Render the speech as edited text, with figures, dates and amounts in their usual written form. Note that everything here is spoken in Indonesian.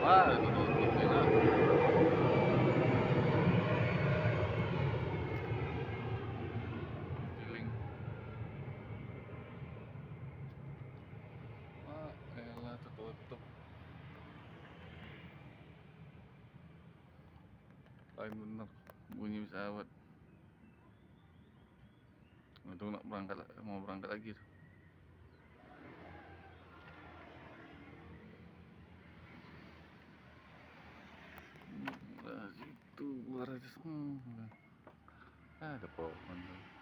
Wah, tutup ya kan. Keliling. Wah, elah tutup. Paling bener bunyi pesawat. Untung nak berangkat, mau berangkat lagi tuh. Nah, situ 200. Ada pohon tuh.